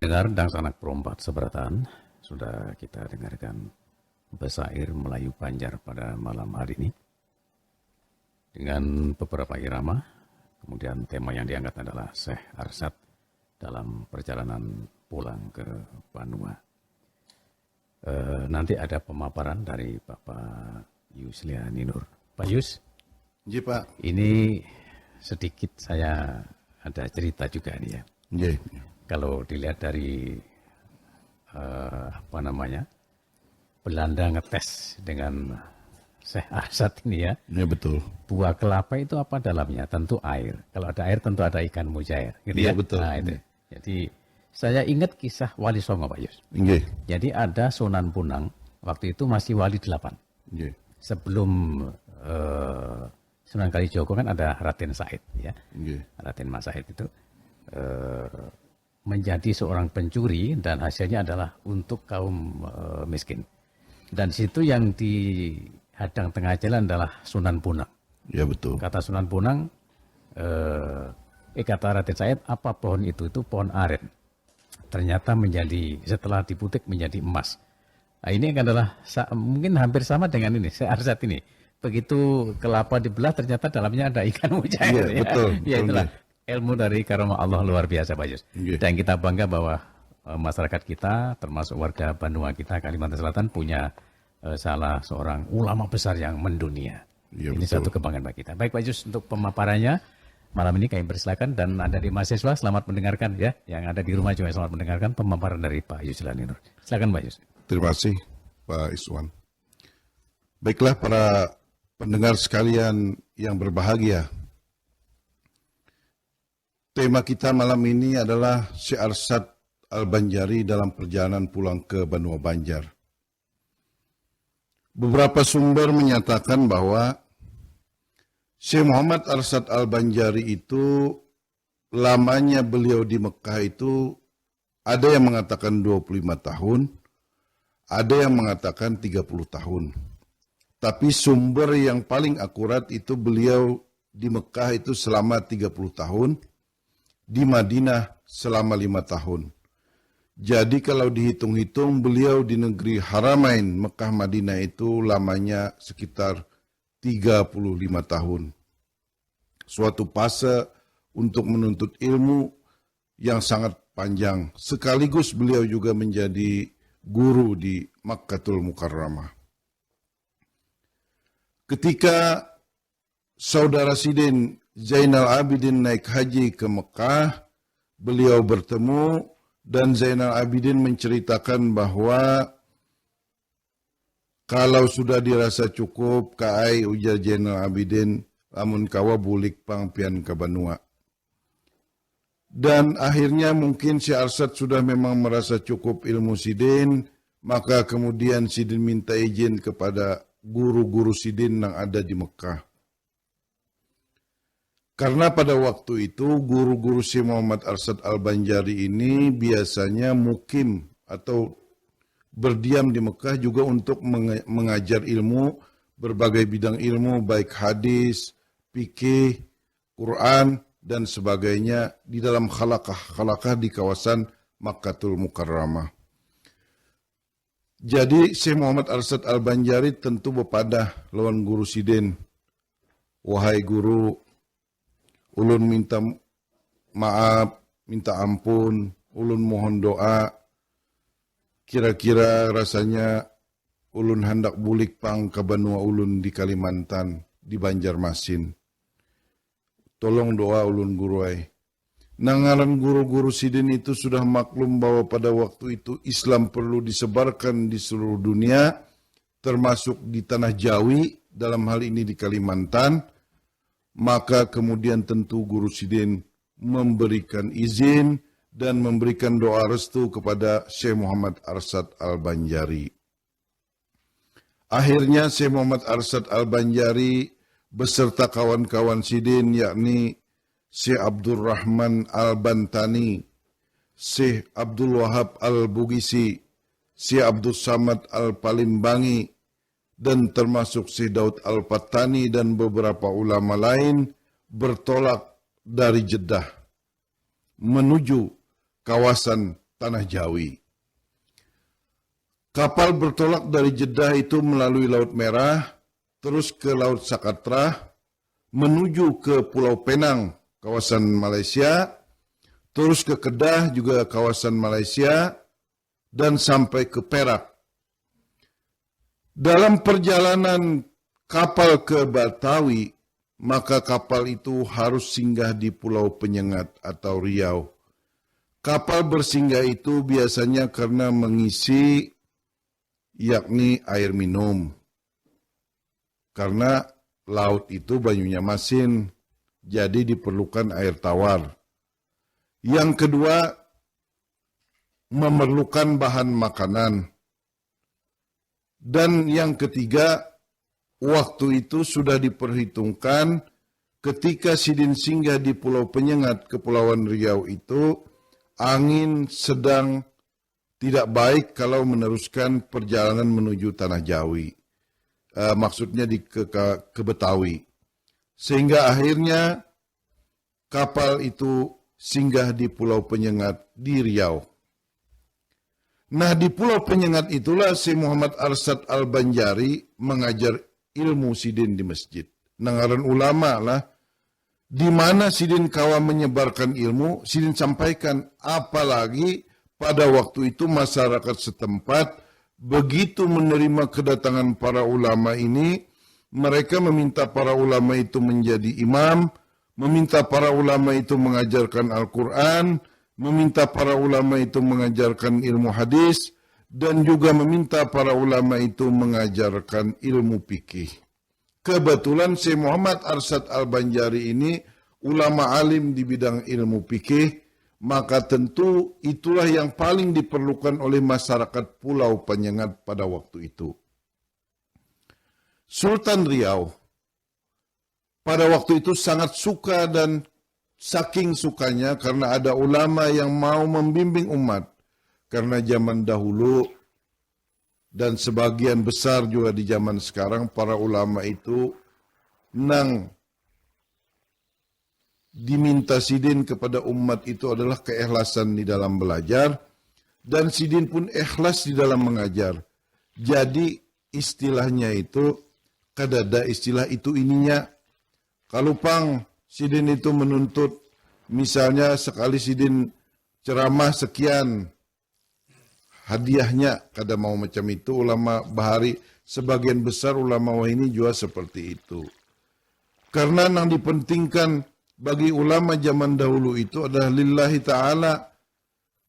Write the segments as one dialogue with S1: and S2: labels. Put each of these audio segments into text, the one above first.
S1: Dengar dan sanak perompak seberatan, sudah kita dengarkan Besair Melayu Banjar pada malam hari ini. Dengan beberapa irama, kemudian tema yang diangkat adalah Syekh Arsad dalam perjalanan pulang ke Banua. Nanti ada pemaparan dari Bapak Yusliani Nur. Pak Yus,
S2: Iya Pak.
S1: ini sedikit saya ada cerita juga nih ya.
S2: Iya.
S1: Kalau dilihat dari Belanda ngetes dengan Syekh Arsad ini ya.
S2: Iya betul.
S1: Buah kelapa itu apa dalamnya? Tentu air. Kalau ada air tentu ada ikan mujair. Gitu
S2: Iya,
S1: ya?
S2: betul.
S1: Nah, itu. Jadi saya ingat kisah Wali Songo Pak Yus.
S2: Iya.
S1: Jadi ada Sunan Punang, waktu itu masih Wali 8.
S2: Iya.
S1: Sebelum Sunan Kalijogo kan ada Raden Said ya.
S2: Iya.
S1: Raden Mas Said itu menjadi seorang pencuri dan hasilnya adalah untuk kaum miskin. Dan di situ yang dihadang tengah jalan adalah Sunan Punang.
S2: Iya betul.
S1: Kata Sunan Punang, kata Raden Said, apa pohon itu? Itu pohon aren. Ternyata setelah diputik menjadi emas. Nah, ini adalah mungkin hampir sama dengan ini, Syekh Arsad ini. Begitu kelapa dibelah ternyata dalamnya ada ikan mujair.
S2: Iya, betul.
S1: Ya itulah ilmu dari karamah Allah luar biasa Pak Yus.
S2: Iya.
S1: Dan kita bangga bahwa masyarakat kita, termasuk warga Banua kita, Kalimantan Selatan punya salah seorang ulama besar yang mendunia.
S2: Iya,
S1: Ini
S2: betul.
S1: satu kebanggaan bagi kita. Baik Pak Yus, untuk pemaparannya malam ini kami persilakan, dan ada di mahasiswa selamat mendengarkan ya. Yang ada di rumah juga selamat mendengarkan pemaparan dari Pak Yusliani Nur. Silakan Pak Yus.
S2: Terima kasih Pak Iswan. Baiklah para pendengar sekalian yang berbahagia. Tema kita malam ini adalah Syekh Arsad Al-Banjari dalam perjalanan pulang ke Banua Banjar. Beberapa sumber menyatakan bahwa Syekh Muhammad Arsad Al-Banjari itu lamanya beliau di Mekah itu ada yang mengatakan 25 tahun, ada yang mengatakan 30 tahun. Tapi sumber yang paling akurat itu beliau di Mekah itu selama 30 tahun, di Madinah selama 5 tahun. Jadi kalau dihitung-hitung beliau di negeri Haramain, Mekah Madinah itu lamanya sekitar 35 tahun. Suatu fase untuk menuntut ilmu yang sangat panjang. Sekaligus beliau juga menjadi guru di Makkatul Mukarramah. Ketika saudara Sidin Zainal Abidin naik haji ke Mekah, beliau bertemu dan Zainal Abidin menceritakan bahwa kalau sudah dirasa cukup, kaai ujar Zainal Abidin, lamun kawa bulik pang pian ke Banua. Dan akhirnya mungkin si Arsad sudah memang merasa cukup ilmu Sidin, maka kemudian Sidin minta izin kepada guru-guru Sidin yang ada di Mekah. Karena pada waktu itu guru-guru Syekh Muhammad Arsad Al-Banjari ini biasanya mukim atau berdiam di Mekah juga untuk mengajar ilmu, berbagai bidang ilmu, baik hadis, fikih, Quran, dan sebagainya di dalam khalaqah di kawasan Makkatul Mukarramah. Jadi Syekh Muhammad Arsad Al-Banjari tentu bepadah lawan guru Sidin. Wahai guru, ulun minta maaf, minta ampun, ulun mohon doa. Kira-kira rasanya ulun hendak bulik pang ke Banua ulun di Kalimantan, di Banjarmasin. Tolong doa ulun guruai. Nangaran guru-guru Sidin itu sudah maklum bahwa pada waktu itu Islam perlu disebarkan di seluruh dunia, termasuk di tanah Jawi, dalam hal ini di Kalimantan, maka kemudian tentu guru Sidin memberikan izin dan memberikan doa restu kepada Syekh Muhammad Arsad Al-Banjari. Akhirnya Syekh Muhammad Arsad Al-Banjari beserta kawan-kawan Sidin, yakni Syekh Abdul Rahman Al-Bantani, Syekh Abdul Wahab Al-Bugisi, Syekh Abdul Samad Al-Palimbangi, dan termasuk Syekh Daud Al-Fattani dan beberapa ulama lain bertolak dari Jeddah menuju kawasan Tanah Jawi. Kapal bertolak dari Jeddah itu melalui Laut Merah, terus ke Laut Sakatrah, menuju ke Pulau Penang, kawasan Malaysia, terus ke Kedah, juga kawasan Malaysia, dan sampai ke Perak. Dalam perjalanan kapal ke Batawi, maka kapal itu harus singgah di Pulau Penyengat atau Riau. Kapal bersinggah itu biasanya karena mengisi yakni air minum. Karena laut itu banyunya masin, jadi diperlukan air tawar. Yang kedua, memerlukan bahan makanan. Dan yang ketiga, waktu itu sudah diperhitungkan ketika Sidin singgah di Pulau Penyengat, Kepulauan Riau itu, angin sedang tidak baik kalau meneruskan perjalanan menuju Tanah Jawi. Maksudnya ke Betawi. Sehingga akhirnya kapal itu singgah di Pulau Penyengat di Riau. Nah, di Pulau Penyengat itulah Syekh Muhammad Arsad Al-Banjari mengajar ilmu Sidin di masjid. Nangaran ulama lah. Di mana Sidin kawa menyebarkan ilmu, Sidin sampaikan. Apalagi pada waktu itu masyarakat setempat begitu menerima kedatangan para ulama ini, mereka meminta para ulama itu menjadi imam, meminta para ulama itu mengajarkan Al-Quran, meminta para ulama itu mengajarkan ilmu hadis, dan juga meminta para ulama itu mengajarkan ilmu fikih. Kebetulan Syekh Muhammad Arsad Al-Banjari ini ulama alim di bidang ilmu fikih, maka tentu itulah yang paling diperlukan oleh masyarakat Pulau Penyengat pada waktu itu. Sultan Riau pada waktu itu sangat suka dan saking sukanya karena ada ulama yang mau membimbing umat. Karena zaman dahulu dan sebagian besar juga di zaman sekarang para ulama itu diminta Sidin kepada umat itu adalah keikhlasan di dalam belajar, dan Sidin pun ikhlas di dalam mengajar. Jadi istilahnya itu, kadada istilah itu ininya. Kalau pang Sidin itu menuntut, misalnya sekali Sidin ceramah sekian, hadiahnya kada mau macam itu. Ulama Bahari, sebagian besar ulama ini juga seperti itu. Karena yang dipentingkan bagi ulama zaman dahulu itu adalah lillahi ta'ala.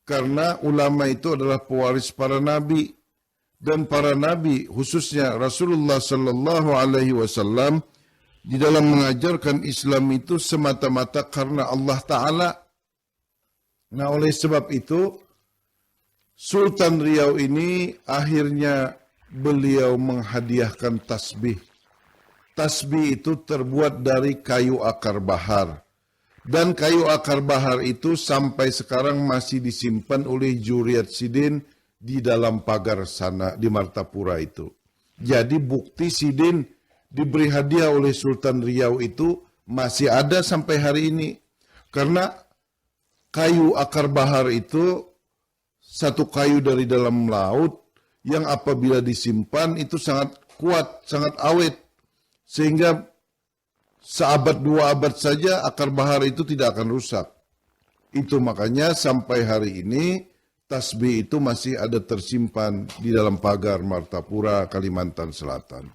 S2: Karena ulama itu adalah pewaris para nabi. Dan para nabi, khususnya Rasulullah sallallahu alaihi wasallam, di dalam mengajarkan Islam itu semata-mata karena Allah Ta'ala. Nah, oleh sebab itu, Sultan Riau ini akhirnya beliau menghadiahkan tasbih. Tasbih itu terbuat dari kayu akar bahar. Dan kayu akar bahar itu sampai sekarang masih disimpan oleh Juriat Sidin di dalam pagar sana di Martapura itu. Jadi bukti Sidin diberi hadiah oleh Sultan Riau itu masih ada sampai hari ini. Karena kayu akar bahar itu satu kayu dari dalam laut yang apabila disimpan itu sangat kuat, sangat awet. Sehingga seabad dua abad saja akar bahar itu tidak akan rusak. Itu makanya sampai hari ini tasbih itu masih ada tersimpan di dalam pagar Martapura, Kalimantan Selatan.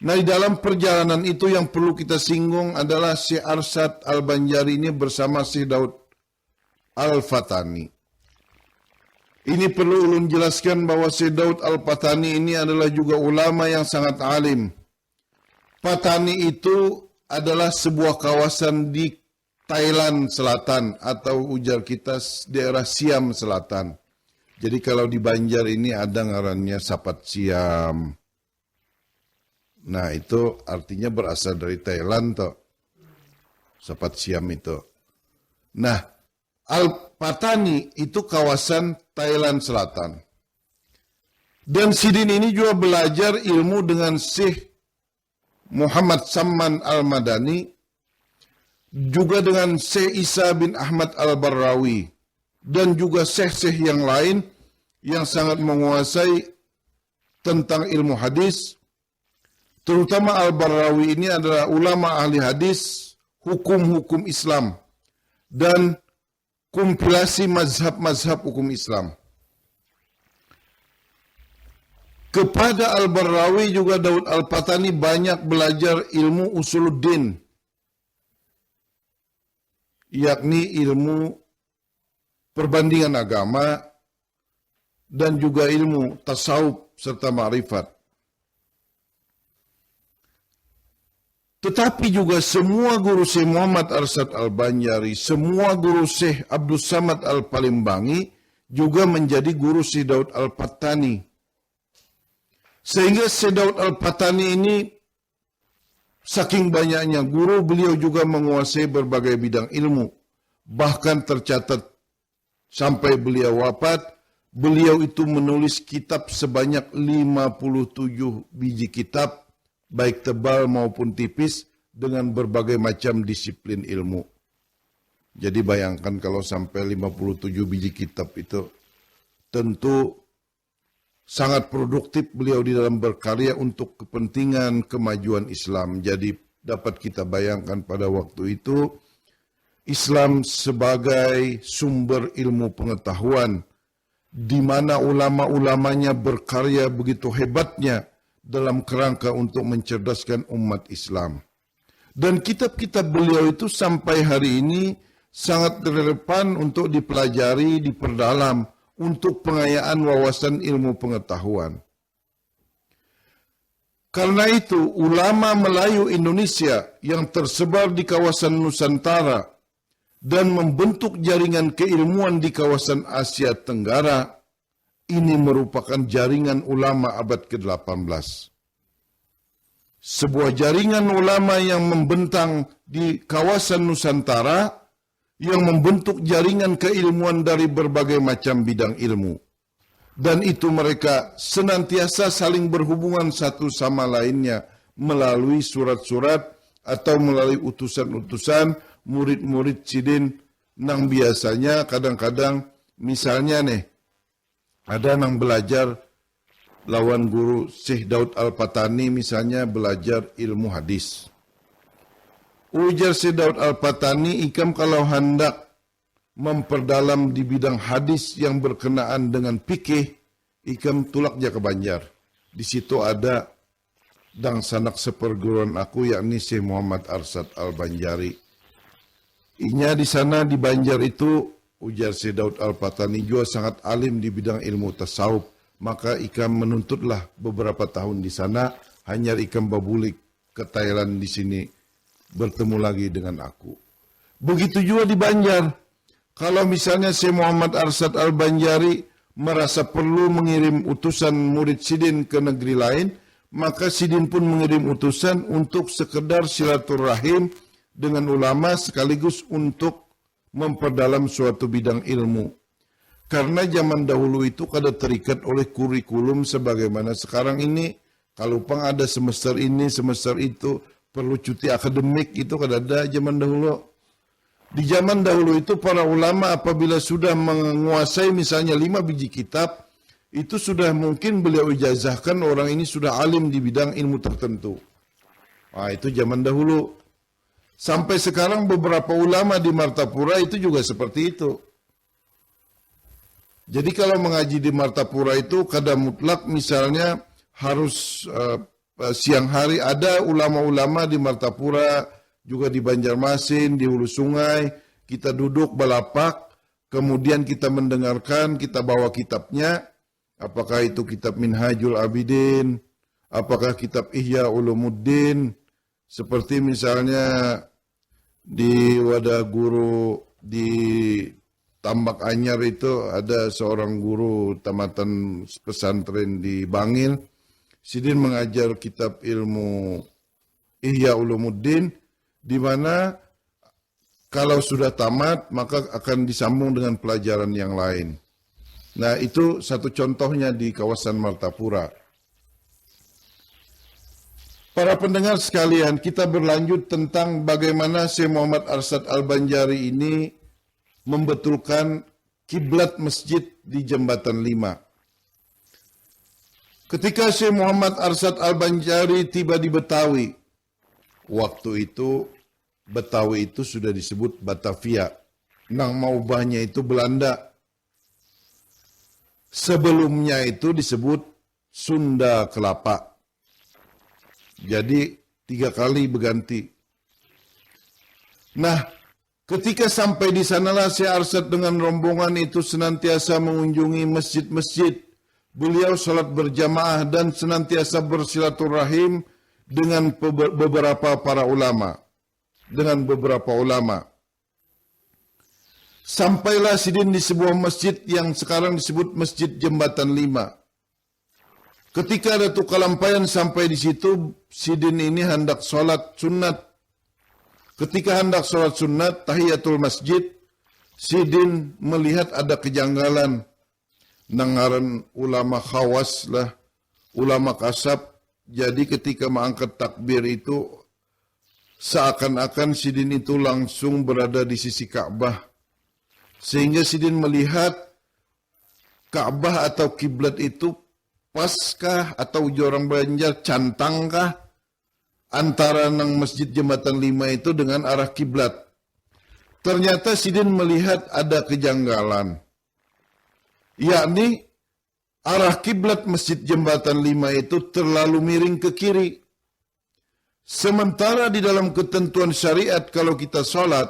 S2: Nah, di dalam perjalanan itu yang perlu kita singgung adalah Syekh Arsad Al-Banjari ini bersama Syekh Daud Al-Fatani. Ini perlu ulun jelaskan bahwa Syekh Daud Al-Patani ini adalah juga ulama yang sangat alim. Patani itu adalah sebuah kawasan di Thailand Selatan atau ujar kita daerah Siam Selatan. Jadi kalau di Banjar ini ada ngarannya Sapat Siam. Nah, itu artinya berasal dari Thailand toh. Sapat Siam itu. Nah, Al-Patani itu kawasan Thailand Selatan. Dan Sidin ini juga belajar ilmu dengan Syekh Muhammad Samman Al-Madani, juga dengan Syekh Isa bin Ahmad Al-Barrawi. dan juga syekh-syekh yang lain yang sangat menguasai tentang ilmu hadis, terutama Al-Barrawi ini adalah ulama ahli hadis, hukum-hukum Islam, dan kompilasi mazhab-mazhab hukum Islam. Kepada Al-Barrawi juga Daud Al-Patani banyak belajar ilmu usuluddin, yakni ilmu perbandingan agama dan juga ilmu tasawuf serta ma'rifat. Tetapi juga semua guru Syekh Muhammad Arsyad Al-Banjari, semua guru Syekh Abdul Samad Al-Palimbangi juga menjadi guru Syekh Daud Al-Patani. Sehingga Syekh Daud Al-Patani ini saking banyaknya guru, beliau juga menguasai berbagai bidang ilmu. Bahkan tercatat sampai beliau wafat, beliau itu menulis kitab sebanyak 57 biji kitab, baik tebal maupun tipis, dengan berbagai macam disiplin ilmu. Jadi bayangkan kalau sampai 57 biji kitab itu, tentu sangat produktif beliau di dalam berkarya untuk kepentingan kemajuan Islam. Jadi dapat kita bayangkan pada waktu itu, Islam sebagai sumber ilmu pengetahuan, di mana ulama-ulamanya berkarya begitu hebatnya dalam kerangka untuk mencerdaskan umat Islam. Dan kitab-kitab beliau itu sampai hari ini sangat relevan untuk dipelajari, diperdalam, untuk pengayaan wawasan ilmu pengetahuan. Karena itu, ulama Melayu Indonesia yang tersebar di kawasan Nusantara dan membentuk jaringan keilmuan di kawasan Asia Tenggara, ini merupakan jaringan ulama abad ke-18. Sebuah jaringan ulama yang membentang di kawasan Nusantara, yang membentuk jaringan keilmuan dari berbagai macam bidang ilmu. Dan itu mereka senantiasa saling berhubungan satu sama lainnya melalui surat-surat atau melalui utusan-utusan murid-murid sidin, nang biasanya kadang-kadang misalnya nih, ada nang belajar lawan guru Syekh Daud Al-Patani misalnya belajar ilmu hadis. Ujar Syekh Daud Al-Patani, ikam kalau hendak memperdalam di bidang hadis yang berkenaan dengan fikih, ikam tulak je ke Banjar. Di situ ada dang sanak seperguruan aku, yakni Syekh Muhammad Arsyad Al-Banjari. Inya di sana di Banjar itu, ujar Syekh Daud Al-Patani juga sangat alim di bidang ilmu tasawuf. Maka ikam menuntutlah beberapa tahun di sana, hanya ikam babulik ke Thailand di sini, bertemu lagi dengan aku. Begitu juga di Banjar. Kalau misalnya Syekh Muhammad Arsyad Al-Banjari merasa perlu mengirim utusan murid sidin ke negeri lain, maka sidin pun mengirim utusan untuk sekedar silaturahim dengan ulama sekaligus untuk memperdalam suatu bidang ilmu. Karena zaman dahulu itu kada terikat oleh kurikulum sebagaimana sekarang ini. Kalau pang ada semester ini, semester itu, perlu cuti akademik, itu kada ada zaman dahulu. Di zaman dahulu itu para ulama apabila sudah menguasai misalnya 5 biji kitab, itu sudah mungkin beliau ijazahkan orang ini sudah alim di bidang ilmu tertentu. Nah, itu zaman dahulu. Sampai sekarang beberapa ulama di Martapura itu juga seperti itu. Jadi kalau mengaji di Martapura itu kadang mutlak misalnya harus siang hari ada ulama-ulama di Martapura, juga di Banjarmasin, di Hulu Sungai, kita duduk balapak, kemudian kita mendengarkan, kita bawa kitabnya, apakah itu kitab Minhajul Abidin, apakah kitab Ihya Ulumuddin, seperti misalnya di wadah guru di Tambak Anyar itu ada seorang guru tamatan pesantren di Bangil, sidin mengajar kitab ilmu Ihya Ulumuddin, di mana kalau sudah tamat maka akan disambung dengan pelajaran yang lain. Nah, itu satu contohnya di kawasan Martapura. Para pendengar sekalian, kita berlanjut tentang bagaimana Syekh Muhammad Arsyad Al-Banjari ini membetulkan kiblat masjid di Jembatan 5. Ketika Syekh Muhammad Arsyad Al-Banjari tiba di Betawi, waktu itu Betawi itu sudah disebut Batavia. Nama ubahnya itu Belanda. Sebelumnya itu disebut Sunda Kelapa. Jadi 3 kali berganti. Nah, ketika sampai di sanalah Syekh Arsyad dengan rombongan itu senantiasa mengunjungi masjid-masjid. Beliau salat berjamaah dan senantiasa bersilaturahim dengan beberapa para ulama. Sampailah Sidin di sebuah masjid yang sekarang disebut Masjid Jembatan 5. Ketika Datuk Kalampayan sampai di situ, Sidin ini hendak sholat sunat. Ketika hendak sholat sunat, tahiyatul masjid, Sidin melihat ada kejanggalan. Nangaran ulama khawas lah, ulama kasab. Jadi ketika mengangkat takbir itu, seakan-akan Sidin itu langsung berada di sisi Ka'bah. Sehingga Sidin melihat Ka'bah atau kiblat itu paskah atau orang Banjar cantangkah antara nang Masjid Jembatan 5 itu dengan arah kiblat. Ternyata Sidin melihat ada kejanggalan. Yakni arah kiblat Masjid Jembatan 5 itu terlalu miring ke kiri. Sementara di dalam ketentuan syariat kalau kita sholat,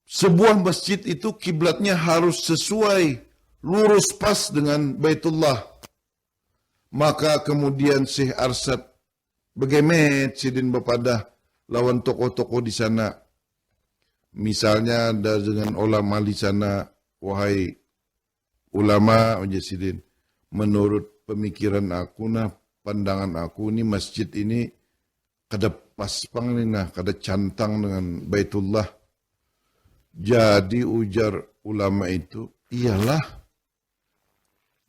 S2: sebuah masjid itu kiblatnya harus sesuai, lurus pas dengan Baitullah. Maka kemudian Syekh Arsyad begemet Sidin bepadah lawan tokoh-tokoh di sana. Misalnya ada dengan ulama di sana, wahai ulama, ujar Sidin, menurut pemikiran aku nah, pandangan aku ini masjid ini kada paspang ni nah, kada cantang dengan Baitullah. Jadi ujar ulama itu, iyalah.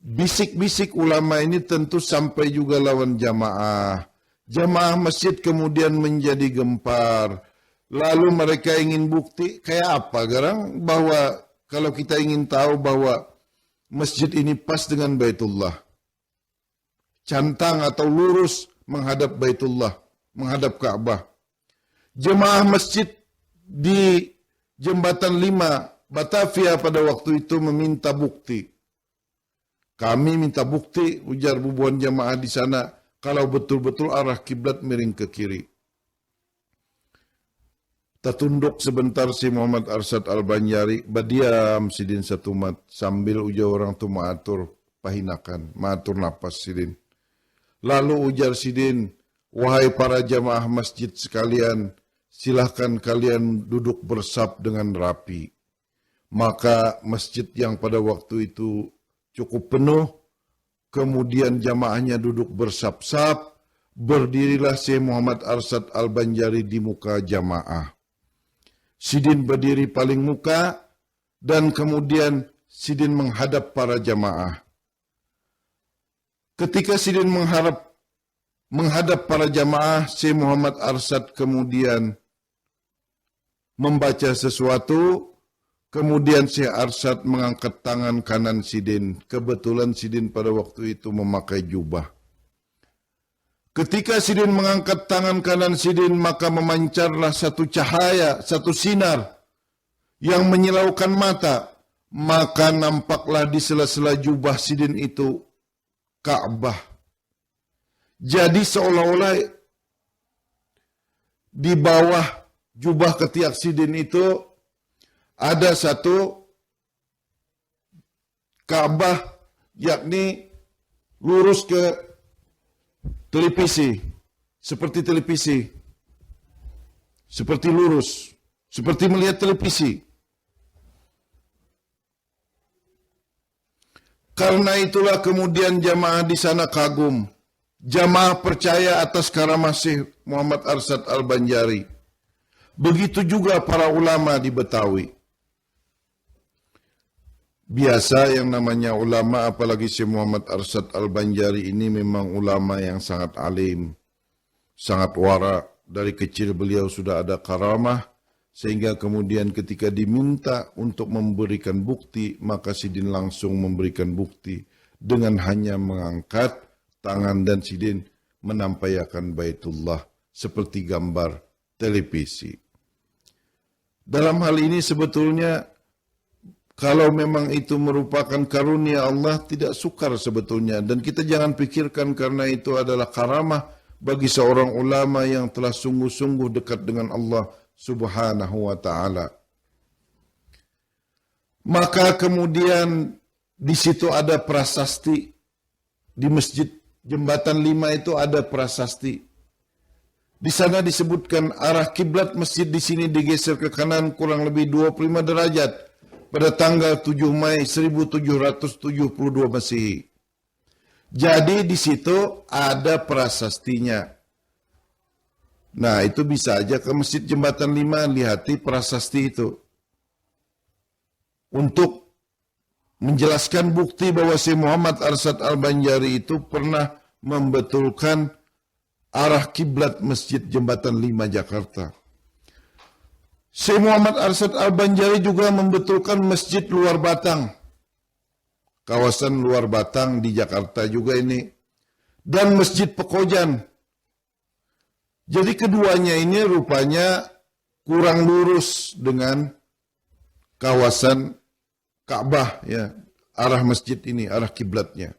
S2: Bisik-bisik ulama ini tentu sampai juga lawan jamaah. Jamaah masjid kemudian menjadi gempar. Lalu mereka ingin bukti, kayak apa garang? Bahwa kalau kita ingin tahu bahwa masjid ini pas dengan Baitullah. Cantang atau lurus menghadap Baitullah, menghadap Ka'bah. Jemaah masjid di Jembatan 5 Batavia pada waktu itu meminta bukti. Kami minta bukti, ujar bubuan jamaah di sana, kalau betul-betul arah kiblat miring ke kiri. Tertunduk sebentar si Muhammad Arsyad Al-Banjari, badiam Sidin satumat, sambil ujar orang tu maatur pahinakan, maatur napas Sidin. Lalu ujar Sidin, wahai para jamaah masjid sekalian, silahkan kalian duduk bersab dengan rapi. Maka masjid yang pada waktu itu cukup penuh, kemudian jamaahnya duduk bersab-sab, berdirilah Syekh Muhammad Arsyad Al-Banjari di muka jamaah. Sidin berdiri paling muka, dan kemudian Sidin menghadap para jamaah. Ketika Sidin menghadap para jamaah, Syekh Muhammad Arsyad kemudian membaca sesuatu. Kemudian Syekh Arsyad mengangkat tangan kanan Sidin. Kebetulan Sidin pada waktu itu memakai jubah. Ketika Sidin mengangkat tangan kanan Sidin, maka memancarlah satu cahaya, satu sinar yang menyilaukan mata. Maka nampaklah di sela-sela jubah Sidin itu Ka'bah. Jadi seolah-olah di bawah jubah ketiak Sidin itu ada satu Ka'bah, yakni lurus ke televisi, seperti televisi, seperti lurus, seperti melihat televisi. Karena itulah kemudian jamaah di sana kagum. Jamaah percaya atas karamah Syekh Muhammad Arsyad Al-Banjari. Begitu juga para ulama di Betawi. Biasa yang namanya ulama, apalagi Syekh Muhammad Arsyad Al-Banjari ini memang ulama yang sangat alim, sangat wara. Dari kecil beliau sudah ada karamah, sehingga kemudian ketika diminta untuk memberikan bukti, maka Sidin langsung memberikan bukti dengan hanya mengangkat tangan dan Sidin menampaikan Baitullah seperti gambar televisi. Dalam hal ini sebetulnya kalau memang itu merupakan karunia Allah, tidak sukar sebetulnya. Dan kita jangan pikirkan karena itu adalah karamah bagi seorang ulama yang telah sungguh-sungguh dekat dengan Allah Subhanahu wa ta'ala. Maka kemudian di situ ada prasasti. Di Masjid Jembatan 5 itu ada prasasti. Di sana disebutkan arah kiblat masjid di sini digeser ke kanan kurang lebih 25 derajat pada tanggal 7 Mei 1772 Masehi. Jadi di situ ada prasastinya. Nah, itu bisa aja ke Masjid Jembatan 5 lihati prasasti itu. Untuk menjelaskan bukti bahwa Syekh Muhammad Arsyad Al-Banjari itu pernah membetulkan arah kiblat Masjid Jembatan 5 Jakarta. Syekh Muhammad Arsyad Al-Banjari juga membetulkan Masjid Luar Batang. Kawasan Luar Batang di Jakarta juga ini. Dan Masjid Pekojan. Jadi keduanya ini rupanya kurang lurus dengan kawasan Ka'bah, ya, arah masjid ini, arah kiblatnya.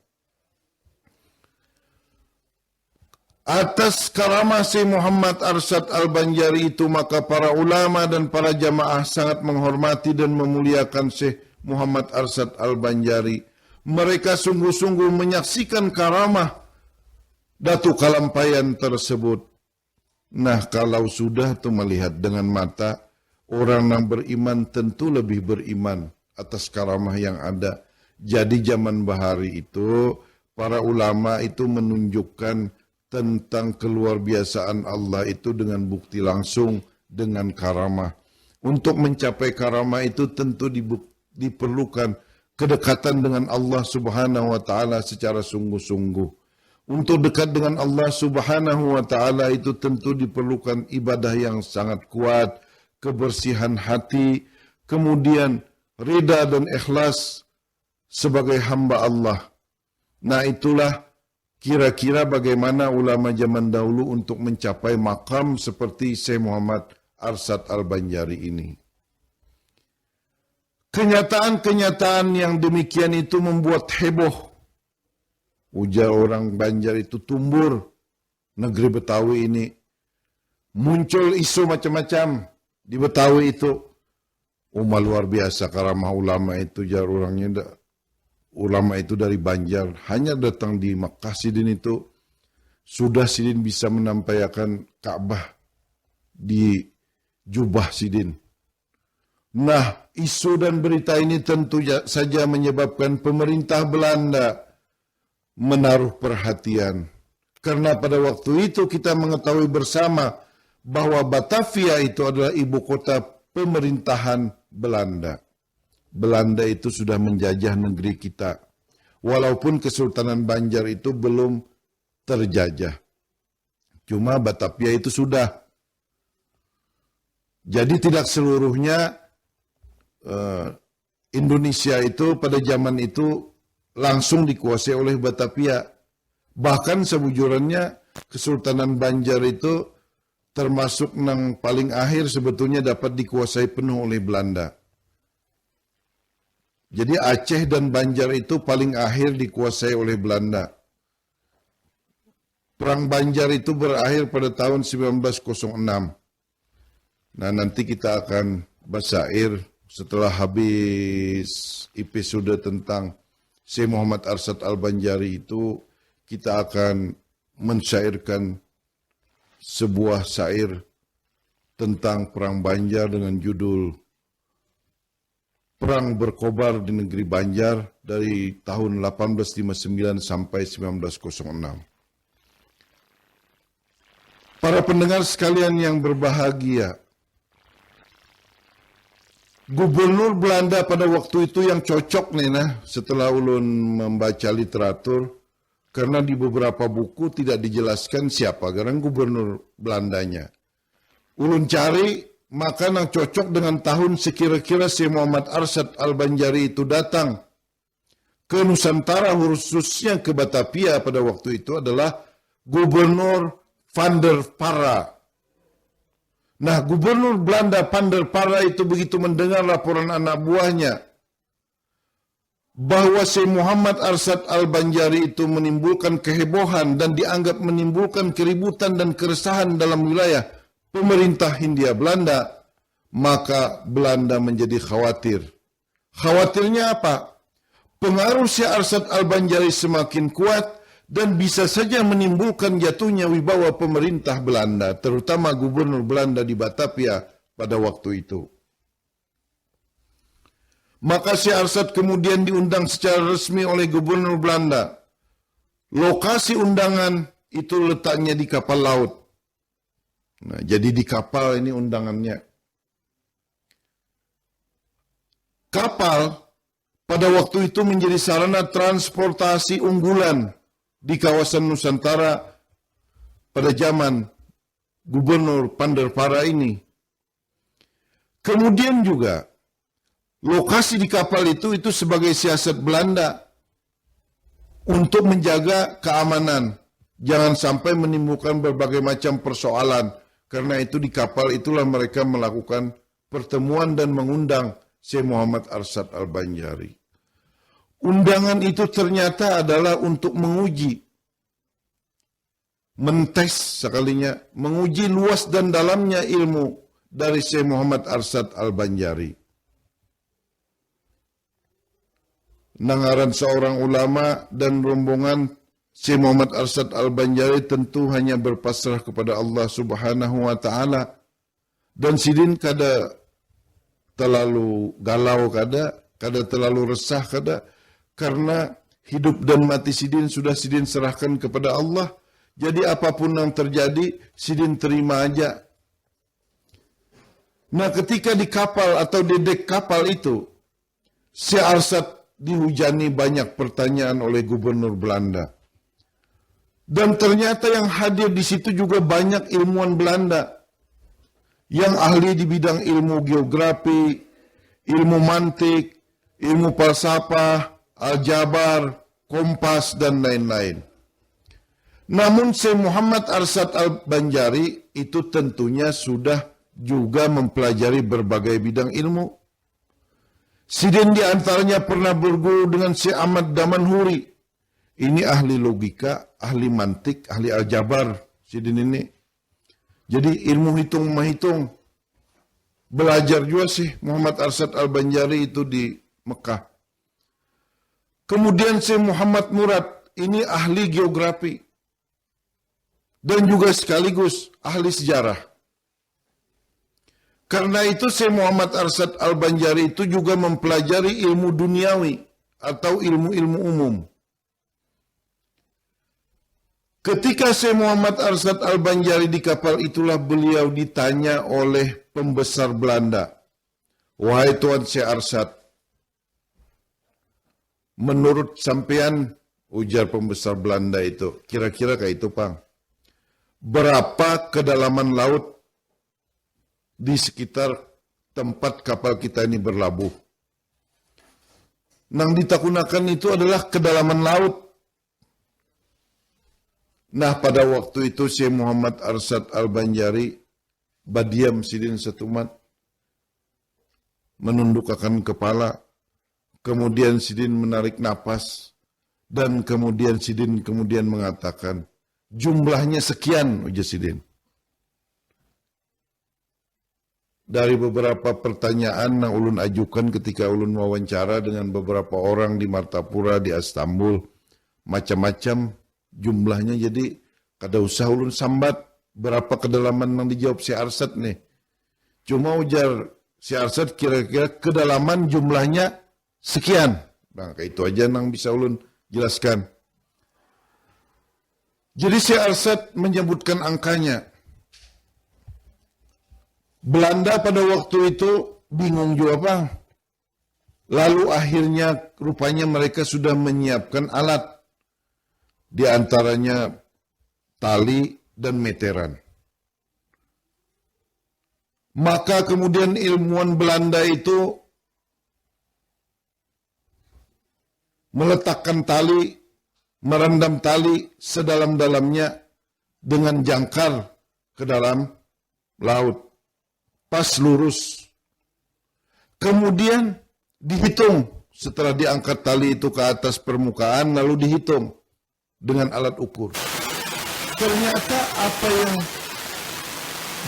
S2: Atas karamah Syekh Muhammad Arsyad Al-Banjari itu, maka para ulama dan para jamaah sangat menghormati dan memuliakan Syekh Muhammad Arsyad Al-Banjari. Mereka sungguh-sungguh menyaksikan karamah Datuk Kalampayan tersebut. Nah, kalau sudah tuh melihat dengan mata, orang yang beriman tentu lebih beriman atas karamah yang ada. Jadi zaman bahari itu, para ulama itu menunjukkan tentang keluarbiasaan Allah itu dengan bukti langsung, dengan karamah. Untuk mencapai karamah itu tentu diperlukan kedekatan dengan Allah Subhanahu wa ta'ala secara sungguh-sungguh. Untuk dekat dengan Allah Subhanahu wa ta'ala itu tentu diperlukan ibadah yang sangat kuat, kebersihan hati, kemudian rida dan ikhlas sebagai hamba Allah. Nah, itulah kira-kira bagaimana ulama zaman dahulu untuk mencapai makam seperti Syekh Muhammad Arsyad Al-Banjari ini. Kenyataan-kenyataan yang demikian itu membuat heboh. Ujar orang Banjar itu tumbur negeri Betawi ini. Muncul isu macam-macam di Betawi itu. Luar biasa karamah ulama itu, jar orangnya. Ulama itu dari Banjar. Hanya datang di Makkah Sidin itu. Sudah Sidin bisa menampaikan Ka'bah di jubah Sidin. Nah, isu dan berita ini tentu saja menyebabkan pemerintah Belanda menaruh perhatian. Karena pada waktu itu kita mengetahui bersama bahwa Batavia itu adalah ibu kota pemerintahan Belanda. Belanda itu sudah menjajah negeri kita. Walaupun Kesultanan Banjar itu belum terjajah. Cuma Batavia itu sudah. Jadi tidak seluruhnya Indonesia itu pada zaman itu langsung dikuasai oleh Batavia. Bahkan sebujurannya Kesultanan Banjar itu termasuk yang paling akhir sebetulnya dapat dikuasai penuh oleh Belanda. Jadi Aceh dan Banjar itu paling akhir dikuasai oleh Belanda. Perang Banjar itu berakhir pada tahun 1906. Nah, nanti kita akan basair setelah habis episode tentang Syekh Muhammad Arsyad Al-Banjari itu, kita akan mensyairkan sebuah syair tentang Perang Banjar dengan judul Perang Berkobar di Negeri Banjar dari tahun 1859 sampai 1906. Para pendengar sekalian yang berbahagia, Gubernur Belanda pada waktu itu yang cocok nih nah, setelah ulun membaca literatur, karena di beberapa buku tidak dijelaskan siapa garang gubernur Belandanya. Ulun cari maka yang cocok dengan tahun sekira-kira Syekh Muhammad Arsyad Al-Banjari itu datang ke Nusantara, khususnya ke Batavia pada waktu itu adalah Gubernur Van der Para. Nah, Gubernur Belanda Van der Para itu begitu mendengar laporan anak buahnya bahwa Syekh Muhammad Arsyad Al-Banjari itu menimbulkan kehebohan dan dianggap menimbulkan keributan dan keresahan dalam wilayah pemerintah Hindia Belanda, maka Belanda menjadi khawatir. Khawatirnya apa? Pengaruh Syekh Arsyad Al-Banjari semakin kuat dan bisa saja menimbulkan jatuhnya wibawa pemerintah Belanda, terutama gubernur Belanda di Batavia pada waktu itu. Maka Syekh Arsyad kemudian diundang secara resmi oleh gubernur Belanda. Lokasi undangan itu letaknya di kapal laut. Nah, jadi di kapal ini undangannya. Kapal pada waktu itu menjadi sarana transportasi unggulan di kawasan Nusantara pada zaman Gubernur Van der Para ini. Kemudian juga lokasi di kapal itu sebagai siasat Belanda untuk menjaga keamanan. Jangan sampai menimbulkan berbagai macam persoalan. Karena itu di kapal itulah mereka melakukan pertemuan dan mengundang Syekh Muhammad Arsyad Al-Banjari. Undangan itu ternyata adalah untuk menguji, mentes sekalinya, menguji luas dan dalamnya ilmu dari Syekh Muhammad Arsyad Al-Banjari. Nangaran seorang ulama dan rombongan Syekh Muhammad Arsyad Al-Banjari tentu hanya berpasrah kepada Allah Subhanahu wa taala. Dan sidin kada terlalu galau, kada terlalu resah, kada, karena hidup dan mati sidin sudah sidin serahkan kepada Allah. Jadi apapun yang terjadi sidin terima aja. Nah, ketika di kapal atau di dek kapal itu, Syekh Arsyad dihujani banyak pertanyaan oleh gubernur Belanda. Dan ternyata yang hadir di situ juga banyak ilmuwan Belanda yang ahli di bidang ilmu geografi, ilmu mantik, ilmu falsafah, aljabar, kompas, dan lain-lain. Namun Syekh Muhammad Arsyad Al-Banjari itu tentunya sudah juga mempelajari berbagai bidang ilmu. Sidin di antaranya pernah berguru dengan Syekh Ahmad Damanhuri. Ini ahli logika, ahli mantik, ahli aljabar. Sidin ini. Jadi ilmu hitung-menghitung. Belajar juga sih Muhammad Arsyad Al-Banjari itu di Mekah. Kemudian Syekh Muhammad Murad. Ini ahli geografi. Dan juga sekaligus ahli sejarah. Karena itu Syekh Muhammad Arsyad Al-Banjari itu juga mempelajari ilmu duniawi atau ilmu-ilmu umum. Ketika Syekh Muhammad Arsyad Al-Banjari di kapal itulah beliau ditanya oleh pembesar Belanda. Wahai Tuan Syekh Arsyad, menurut sampean, ujar pembesar Belanda itu, kira-kira kayak itu, Pang, berapa kedalaman laut di sekitar tempat kapal kita ini berlabuh? Nang ditakunakan itu adalah kedalaman laut. Nah, pada waktu itu Syekh Muhammad Arsyad Al-Banjari badiam sidin setumat, menundukkan kepala, kemudian sidin menarik napas, dan kemudian sidin mengatakan, jumlahnya sekian, ujar sidin. Dari beberapa pertanyaan yang ulun ajukan ketika ulun wawancara dengan beberapa orang di Martapura, di Istanbul, macam-macam jumlahnya, jadi kada usah ulun sambat berapa kedalaman yang dijawab si Arsyad nih. Cuma ujar si Arsyad kira-kira kedalaman jumlahnya sekian. Nah, kayak itu aja yang bisa ulun jelaskan. Jadi si Arsyad menyebutkan angkanya. Belanda pada waktu itu bingung juga, Bang. Lalu akhirnya rupanya mereka sudah menyiapkan alat. Di antaranya tali dan meteran. Maka kemudian ilmuwan Belanda itu meletakkan tali, merendam tali sedalam-dalamnya dengan jangkar ke dalam laut. Pas lurus. Kemudian dihitung setelah diangkat tali itu ke atas permukaan, lalu dihitung dengan alat ukur. Ternyata apa yang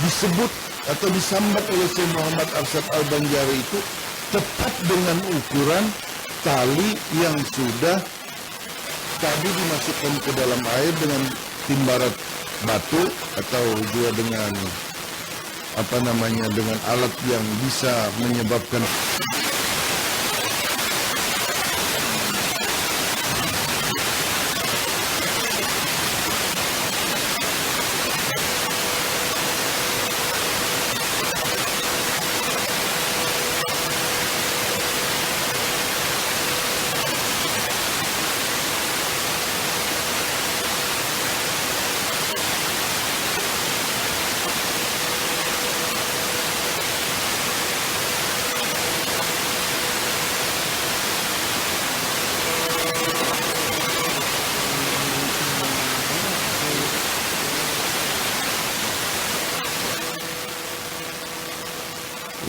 S2: disebut atau disambat oleh Syekh Muhammad Arsyad Al-Banjari itu tepat dengan ukuran tali yang sudah tadi dimasukkan ke dalam air dengan timbarat batu atau juga dengan dengan alat yang bisa menyebabkan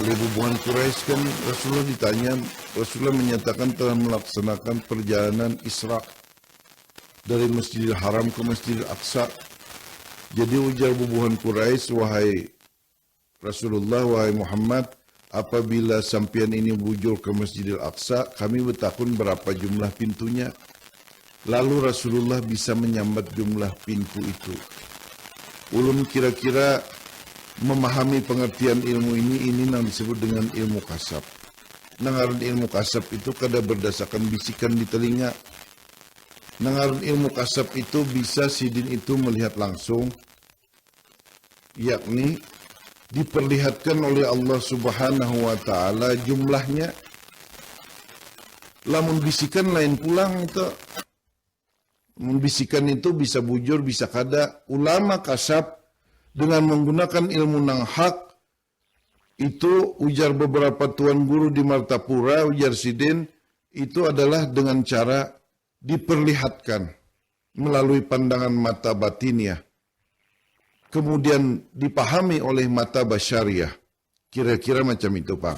S2: oleh bubuhan Quraisy kan Rasulullah ditanya, Rasulullah menyatakan telah melaksanakan perjalanan Isra dari Masjidil Haram ke Masjidil Aqsa. Jadi ujar bubuhan Quraisy, wahai Rasulullah, wahai Muhammad, apabila sampian ini bujur ke Masjidil Aqsa, kami bertakun berapa jumlah pintunya. Lalu Rasulullah bisa menyambat jumlah pintu itu. Ulun kira-kira memahami pengertian ilmu ini yang disebut dengan ilmu kasab. Nangaran ilmu kasab itu kada berdasarkan bisikan di telinga. Nangaran ilmu kasab itu bisa sidin itu melihat langsung, yakni diperlihatkan oleh Allah Subhanahu wa taala jumlahnya. Lamun bisikan lain pulang itu. Bisikan itu bisa bujur, bisa kada. Ulama kasab dengan menggunakan ilmu nang hak itu ujar beberapa tuan guru di Martapura, ujar sidin, itu adalah dengan cara diperlihatkan melalui pandangan mata batiniah. Kemudian dipahami oleh mata basyariah. Kira-kira macam itu, Pak.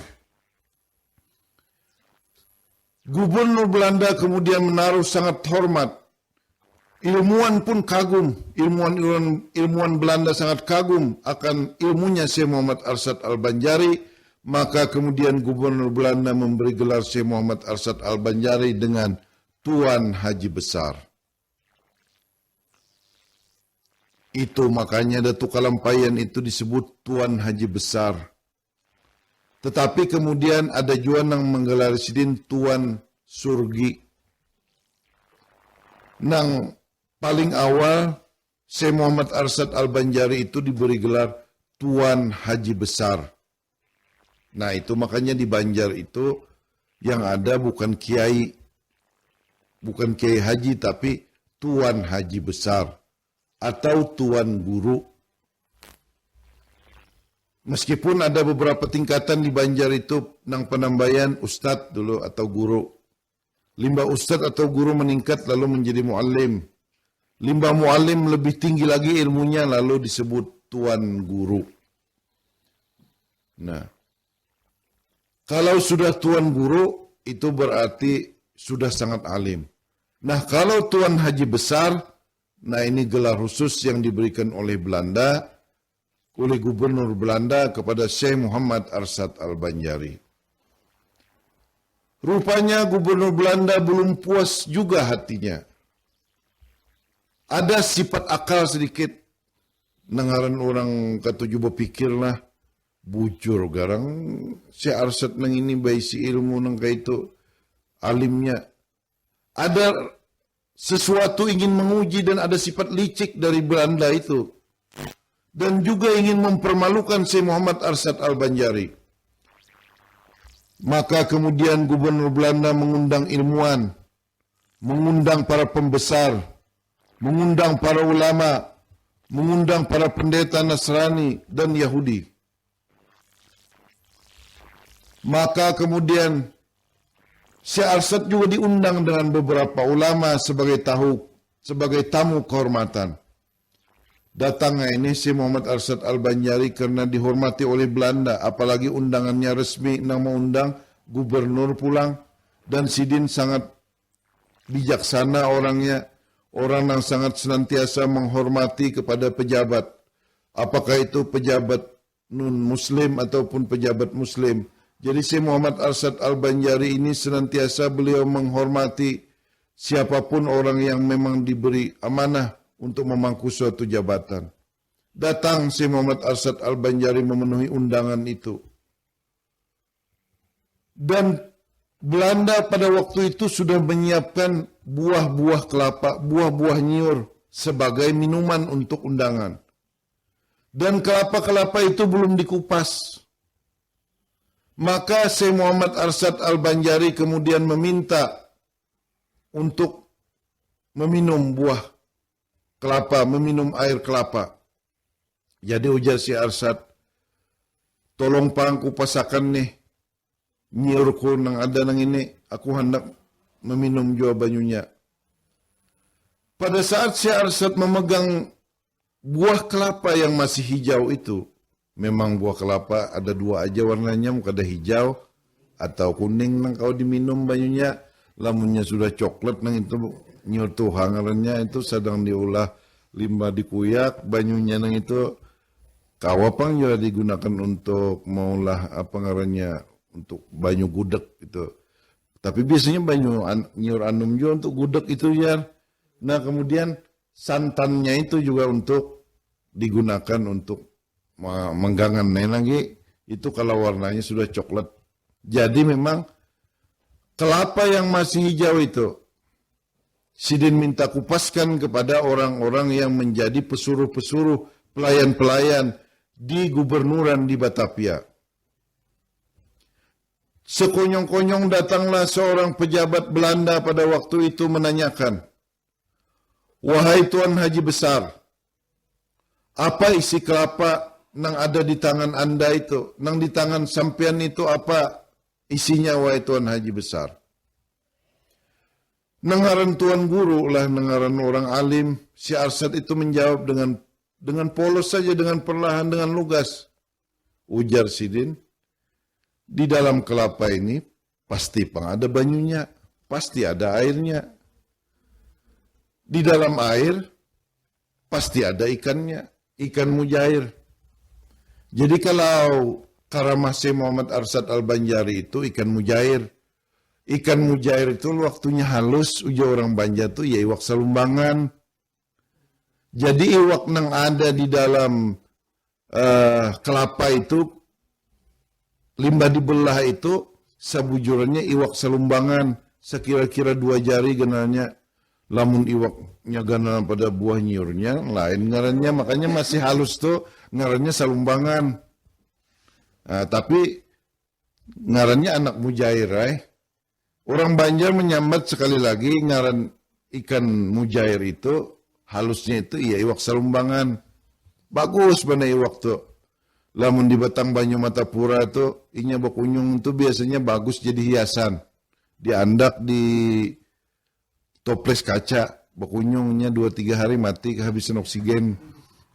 S2: Gubernur Belanda kemudian menaruh sangat hormat. Ilmuwan pun kagum, ilmuwan Belanda sangat kagum akan ilmunya Syekh Muhammad Arsyad Al-Banjari, maka kemudian Gubernur Belanda memberi gelar Syekh Muhammad Arsyad Al-Banjari dengan Tuan Haji Besar. Itu makanya Datuk Kalampayan itu disebut Tuan Haji Besar. Tetapi kemudian ada juga yang menggelar sidin Tuan Surgi. Nang paling awal, Syekh Muhammad Arsyad Al-Banjari itu diberi gelar Tuan Haji Besar. Nah itu makanya di Banjar itu yang ada bukan kiai haji, tapi Tuan Haji Besar atau Tuan Guru. Meskipun ada beberapa tingkatan di Banjar itu nang penambahan Ustadz dulu atau Guru. Limbah Ustadz atau Guru meningkat lalu menjadi Muallim. Limbah mu'alim lebih tinggi lagi ilmunya lalu disebut Tuan Guru. Nah, kalau sudah Tuan Guru itu berarti sudah sangat alim. Nah, kalau Tuan Haji Besar, nah ini gelar khusus yang diberikan oleh Belanda, oleh Gubernur Belanda kepada Syekh Muhammad Arsyad Al-Banjari. Rupanya Gubernur Belanda belum puas juga hatinya. Ada sifat akal sedikit. Nangaran orang ketujuh berpikirlah. Bujur garang. Si Arsyad nang ini bayi si ilmu nang kayak itu. Alimnya. Ada sesuatu ingin menguji dan ada sifat licik dari Belanda itu. Dan juga ingin mempermalukan Syekh Muhammad Arsyad Al-Banjari. Maka kemudian Gubernur Belanda mengundang ilmuwan. Mengundang para pembesar. Mengundang para ulama, mengundang para pendeta Nasrani dan Yahudi. Maka kemudian Syekh Arsad juga diundang dengan beberapa ulama sebagai tamu kehormatan. Datangnya ini Syekh Muhammad Arsad Al-Banjari karena dihormati oleh Belanda, apalagi undangannya resmi, nama undang gubernur pulang, dan Sidin sangat bijaksana orangnya, orang yang sangat senantiasa menghormati kepada pejabat, apakah itu pejabat non-muslim ataupun pejabat muslim. Jadi Syekh Muhammad Arsad Al-Banjari ini senantiasa beliau menghormati siapapun orang yang memang diberi amanah untuk memangku suatu jabatan. Datang Syekh Muhammad Arsad Al-Banjari memenuhi undangan itu. Dan Belanda pada waktu itu sudah menyiapkan buah-buah kelapa, buah-buah nyiur sebagai minuman untuk undangan. Dan kelapa-kelapa itu belum dikupas. Maka Syekh Muhammad Arsad Al-Banjari kemudian meminta untuk meminum buah kelapa, meminum air kelapa. Jadi ujar Syekh Arsad, tolong pang kupasakan nih, nyiurku nang ada nang ini, aku hendak meminum jua banyunya. Pada saat Syekh Arsad memegang buah kelapa yang masih hijau itu, memang buah kelapa ada dua aja warnanya, muka ada hijau atau kuning nang kau diminum banyunya, lamunnya sudah coklat nang itu nyiur tuh hangarannya itu sedang diolah limbah dikuyak, banyunya nang itu kawapang juga digunakan untuk maulah apa ngarannya untuk banyu gudeg itu. Tapi biasanya banyu nyiur anum juga untuk gudeg itu ya. Nah kemudian santannya itu juga untuk digunakan untuk menggangan lagi itu kalau warnanya sudah coklat. Jadi memang kelapa yang masih hijau itu Sidin minta kupaskan kepada orang-orang yang menjadi pesuruh-pesuruh, pelayan-pelayan di gubernuran di Batavia. Sekonyong-konyong datanglah seorang pejabat Belanda pada waktu itu menanyakan, "Wahai Tuan Haji Besar, apa isi kelapa nang ada di tangan Anda itu, nang di tangan sampean itu apa isinya wahai Tuan Haji Besar?" Nengaran Tuan Guru lah, nengaran orang alim, si Arsad itu menjawab dengan polos saja, dengan perlahan, dengan lugas. Ujar Sidin, di dalam kelapa ini pasti ada banyunya, pasti ada airnya. Di dalam air pasti ada ikannya, ikan mujair. Jadi kalau karamah Syekh Muhammad Arsad Al-Banjari itu ikan mujair. Ikan mujair itu waktunya halus, ujar orang Banjar itu ya iwak salumbangan. Jadi iwak yang ada di dalam kelapa itu, limbah dibelah itu, sebujurannya iwak salumbangan, sekira-kira 2 jari genarnya. Lamun iwaknya ganan pada buah nyiurnya, lain ngarannya, makanya masih halus tuh, ngarannya salumbangan. Nah, tapi ngarannya anak mujair, Orang Banjar menyambat sekali lagi ngaran ikan mujair itu, halusnya itu ya iwak salumbangan. Bagus mana iwak tuh. Lamun di Batang Banyu Matapura tuh, inya bakunyung tuh biasanya bagus jadi hiasan. Diandak di toples kaca, bakunyungnya 2-3 hari mati kehabisan oksigen.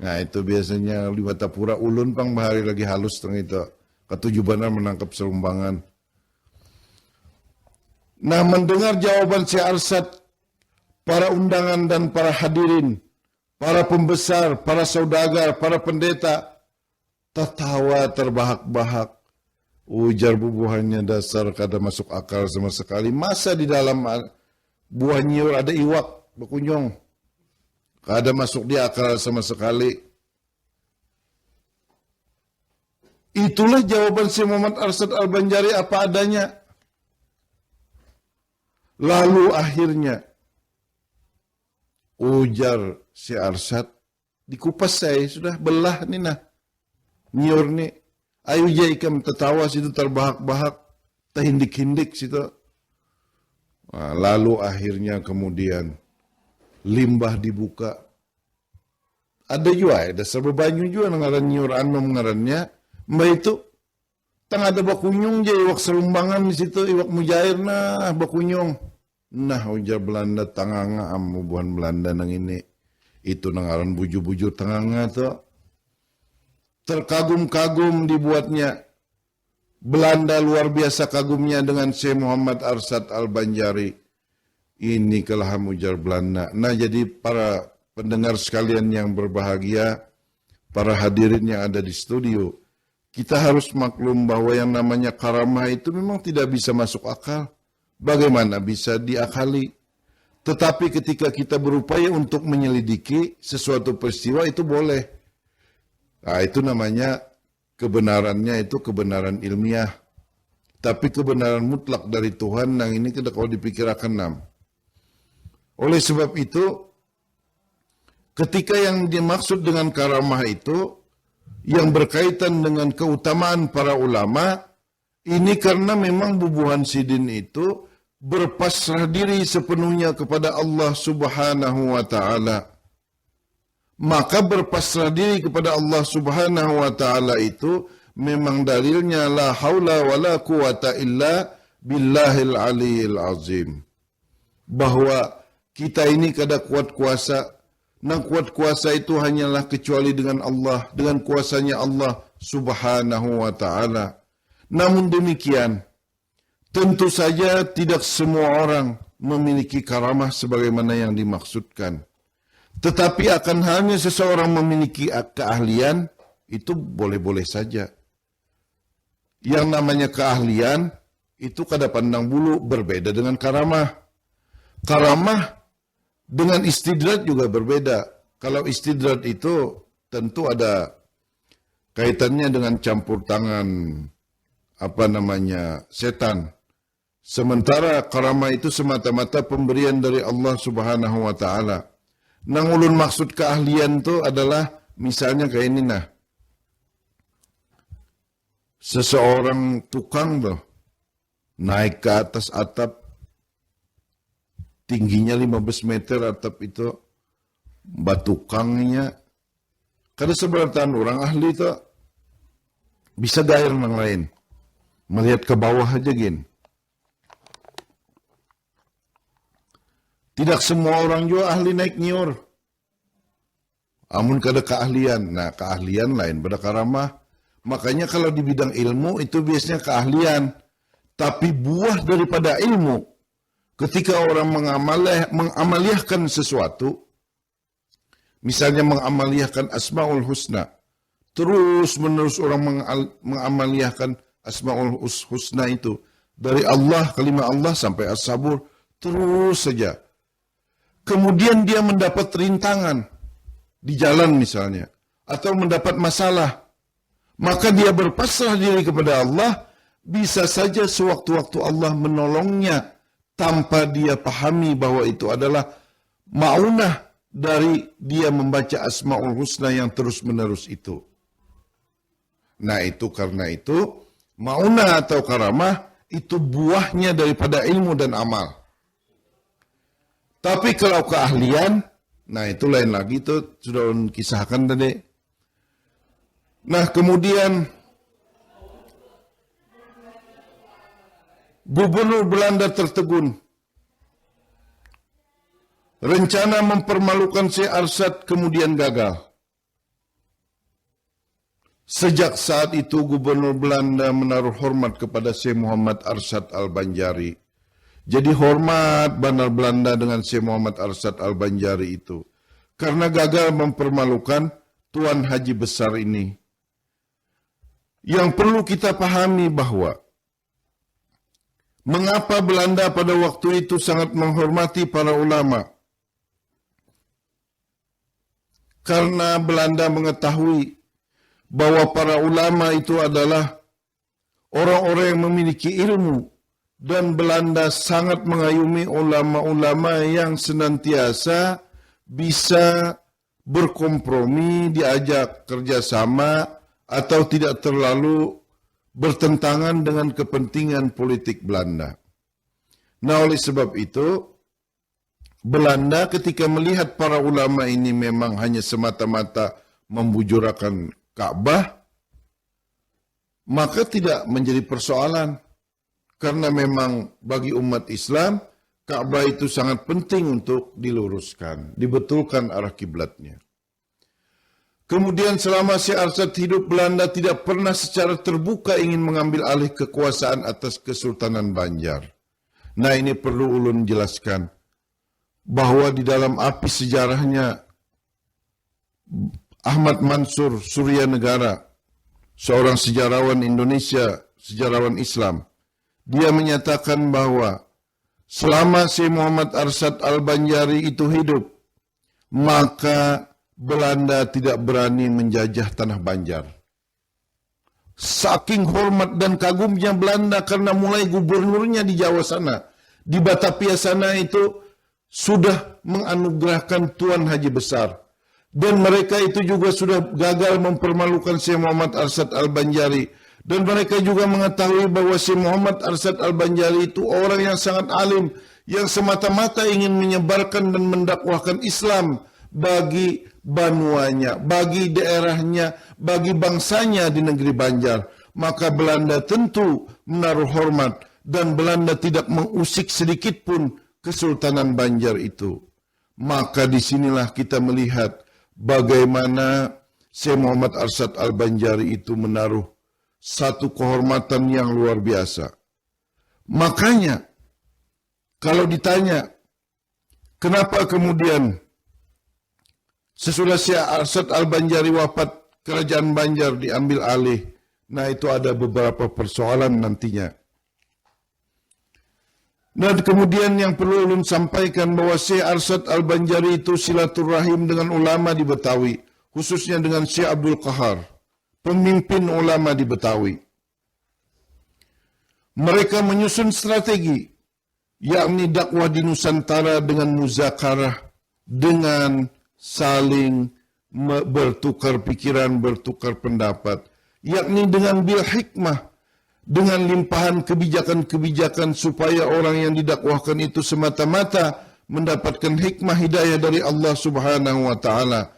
S2: Nah itu biasanya di Matapura ulun pang bahari lagi halus teng itu. Ketujubanan menangkap salumbangan. Nah mendengar jawaban Syekh Arsad, para undangan dan para hadirin, para pembesar, para saudagar, para pendeta, tertawa terbahak-bahak. Ujar bubuhannya dasar kada masuk akal sama sekali. Masa di dalam buah nyiur ada iwak berkunjung? Kada masuk di akal sama sekali. Itulah jawaban Syekh Muhammad Arsad Al-Banjari apa adanya. Lalu akhirnya ujar si Arsad, dikupas saya sudah belah nih nah nyiur nih, ayo ikam tertawa situ terbahak-bahak, terhindik-hindik situ. Nah, lalu akhirnya kemudian limbah dibuka, ada juga ada serba banyu juga ngaran nyiur anom ngarannya, mbak itu Tang ada bakunyung je iwak selumbangan di situ iwak mujair nah bakunyung. Nah ujar Belanda tanganga amubuhan Belanda nang ini. Itu nangaran buju-buju tanganga tuh. Terkagum-kagum dibuatnya. Belanda luar biasa kagumnya dengan Syekh Muhammad Arsyad Al-Banjari. Ini kelahan ujar Belanda. Nah jadi para pendengar sekalian yang berbahagia, para hadirin yang ada di studio, kita harus maklum bahwa yang namanya karamah itu memang tidak bisa masuk akal. Bagaimana bisa diakali? Tetapi ketika kita berupaya untuk menyelidiki sesuatu peristiwa itu boleh. Nah itu namanya kebenarannya itu kebenaran ilmiah. Tapi kebenaran mutlak dari Tuhan yang ini kita kalau dipikirkan enam. Oleh sebab itu, ketika yang dimaksud dengan karamah itu, yang berkaitan dengan keutamaan para ulama, ini karena memang bubuhan sidin itu berpasrah diri sepenuhnya kepada Allah Subhanahu wa Ta'ala. Maka berpasrah diri kepada Allah Subhanahu wa Ta'ala itu memang dalilnya la haula wa la quwata illa billahil aliyil azim. Bahwa kita ini kada kuat kuasa. Nah kuat kuasa itu hanyalah kecuali dengan Allah. Dengan kuasanya Allah Subhanahu wa Ta'ala. Namun demikian, tentu saja tidak semua orang memiliki karamah sebagaimana yang dimaksudkan. Tetapi akan hanya seseorang memiliki keahlian, itu boleh-boleh saja. Yang namanya keahlian, itu kada pandang bulu, berbeda dengan karamah. Karamah dengan istidrat juga berbeda. Kalau istidrat itu tentu ada kaitannya dengan campur tangan setan. Sementara karamah itu semata-mata pemberian dari Allah Subhanahu wa Ta'ala. Nang ulun maksud keahlian itu adalah misalnya kayak ini nah. Seseorang tukang tuh naik ke atas atap tingginya 15 meter atap itu batu kangnya. Kada seberatan orang ahli itu bisa gair yang lain. Melihat ke bawah aja gin. Tidak semua orang juga ahli naik nyiur. Amun kada keahlian. Nah keahlian lain pada karamah. Makanya kalau di bidang ilmu itu biasanya keahlian. Tapi buah daripada ilmu. Ketika orang mengamaliyahkan sesuatu, misalnya mengamaliyahkan Asmaul Husna, terus menerus orang mengamaliyahkan Asmaul Husna itu, dari Allah, kalimat Allah sampai As-Sabur, terus saja. Kemudian dia mendapat rintangan di jalan misalnya, atau mendapat masalah, maka dia berpasrah diri kepada Allah, bisa saja sewaktu-waktu Allah menolongnya, tanpa dia pahami bahwa itu adalah ma'unah dari dia membaca Asma'ul Husna yang terus-menerus itu. Nah itu karena itu, ma'unah atau karamah, itu buahnya daripada ilmu dan amal. Tapi kalau keahlian, nah itu lain lagi, itu sudah kisahkan tadi. Nah kemudian, Gubernur Belanda tertegun. Rencana mempermalukan Syekh Arsyad kemudian gagal. Sejak saat itu Gubernur Belanda menaruh hormat kepada Syekh Muhammad Arsyad Al-Banjari. Jadi hormat Bandar Belanda dengan Syekh Muhammad Arsyad Al-Banjari itu. Karena gagal mempermalukan Tuan Haji besar ini. Yang perlu kita pahami bahwa mengapa Belanda pada waktu itu sangat menghormati para ulama? Karena Belanda mengetahui bahwa para ulama itu adalah orang-orang yang memiliki ilmu. Dan Belanda sangat mengayumi ulama-ulama yang senantiasa bisa berkompromi, diajak kerjasama, atau tidak terlalu bertentangan dengan kepentingan politik Belanda. Nah oleh sebab itu, Belanda ketika melihat para ulama ini memang hanya semata-mata membujurakan Ka'bah, maka tidak menjadi persoalan. Karena memang bagi umat Islam, Ka'bah itu sangat penting untuk diluruskan, dibetulkan arah kiblatnya. Kemudian selama Syekh Arsyad hidup, Belanda tidak pernah secara terbuka ingin mengambil alih kekuasaan atas Kesultanan Banjar. Nah, ini perlu ulun jelaskan bahwa di dalam api sejarahnya Ahmad Mansur Surya Negara, seorang sejarawan Indonesia, sejarawan Islam, dia menyatakan bahwa selama Syekh Muhammad Arsyad Al-Banjari itu hidup, maka Belanda tidak berani menjajah tanah Banjar. Saking hormat dan kagumnya Belanda karena mulai gubernurnya di Jawa sana, di Batavia sana itu sudah menganugerahkan Tuan Haji Besar. Dan mereka itu juga sudah gagal mempermalukan Syekh Muhammad Arsyad Al-Banjari. Dan mereka juga mengetahui bahwa Syekh Muhammad Arsyad Al-Banjari itu orang yang sangat alim, yang semata-mata ingin menyebarkan dan mendakwahkan Islam bagi banuanya, bagi daerahnya, bagi bangsanya di negeri Banjar. Maka Belanda tentu menaruh hormat dan Belanda tidak mengusik sedikit pun Kesultanan Banjar itu. Maka disinilah kita melihat bagaimana Syekh Muhammad Arsyad Al-Banjari itu menaruh satu kehormatan yang luar biasa. Makanya, kalau ditanya, kenapa kemudian sesudah Syekh Arsyad Al-Banjari wafat, kerajaan Banjar diambil alih? Nah, itu ada beberapa persoalan nantinya. Dan kemudian yang perlu ulun sampaikan bahwa Syekh Arsyad Al-Banjari itu silaturahim dengan ulama di Betawi, khususnya dengan Syekh Abdul Qahar, pemimpin ulama di Betawi. Mereka menyusun strategi, yakni dakwah di Nusantara dengan muzakarah, dengan saling bertukar pikiran, bertukar pendapat, yakni dengan bil hikmah, dengan limpahan kebijakan-kebijakan supaya orang yang didakwahkan itu semata-mata mendapatkan hikmah hidayah dari Allah Subhanahu wa taala.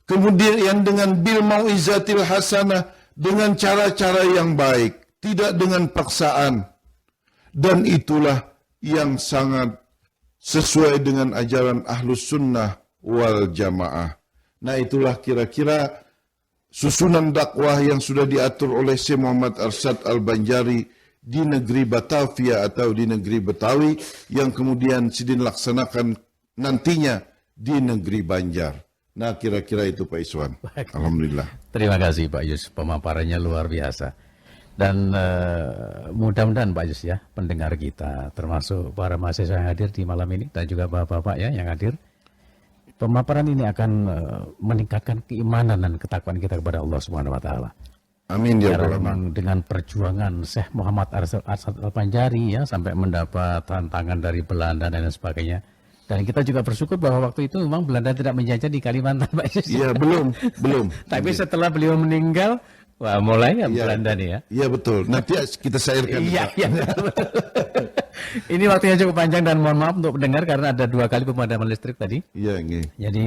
S2: Kemudian dengan bil mau'izatil hasanah, dengan cara-cara yang baik, tidak dengan paksaan. Dan itulah yang sangat sesuai dengan ajaran Ahlus Sunnah wal Jamaah. Nah, itulah kira-kira susunan dakwah yang sudah diatur oleh Syekh Muhammad Arsyad Al-Banjari di negeri Batavia atau di negeri Betawi yang kemudian dilaksanakan nantinya di negeri Banjar. Nah, kira-kira itu Pak Iswan. Alhamdulillah.
S1: Terima kasih Pak Yus, pemaparannya luar biasa. Dan mudah-mudahan Pak Yus ya, pendengar kita, termasuk para mahasiswa yang hadir di malam ini dan juga bapak-bapak ya yang hadir, pemaparan ini akan meningkatkan keimanan dan ketakwaan kita kepada Allah Subhanahu wa taala.
S2: Amin ya
S1: Karena
S2: rabbal alamin.
S1: memang dengan perjuangan Syekh Muhammad Arsyad Al-Banjari ya sampai mendapat tantangan dari Belanda dan lain sebagainya. Dan kita juga bersyukur bahwa waktu itu memang Belanda tidak menjajah di Kalimantan, Pak Yus.
S2: Iya, belum.
S1: Tapi setelah beliau meninggal, wah mulai ya Belanda nih ya.
S2: Iya betul. Nanti kita sairkan.
S1: Iya. Ini waktunya cukup panjang dan mohon maaf untuk pendengar karena ada 2 kali pemadaman listrik tadi.
S2: Iya, nggih.
S1: Jadi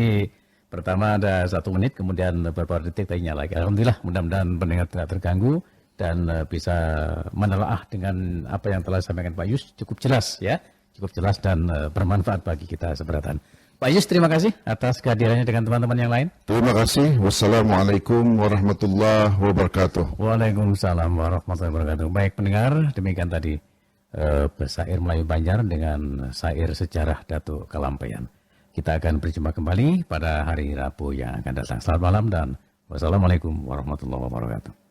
S1: pertama ada 1 menit, kemudian beberapa detik tadi nyala lagi. Alhamdulillah, mudah-mudahan pendengar tidak terganggu dan bisa menelaah dengan apa yang telah disampaikan Pak Yus cukup jelas ya, cukup jelas dan bermanfaat bagi kita seberatan. Pak Yus, terima kasih atas kehadirannya dengan teman-teman yang lain.
S2: Terima kasih. Wassalamualaikum warahmatullahi wabarakatuh.
S1: Waalaikumsalam warahmatullahi wabarakatuh. Baik pendengar, demikian tadi syair Melayu Banjar dengan syair sejarah Datuk Kalampaian. Kita akan berjumpa kembali pada hari Rabu yang akan datang. Selamat malam dan wassalamualaikum warahmatullahi wabarakatuh.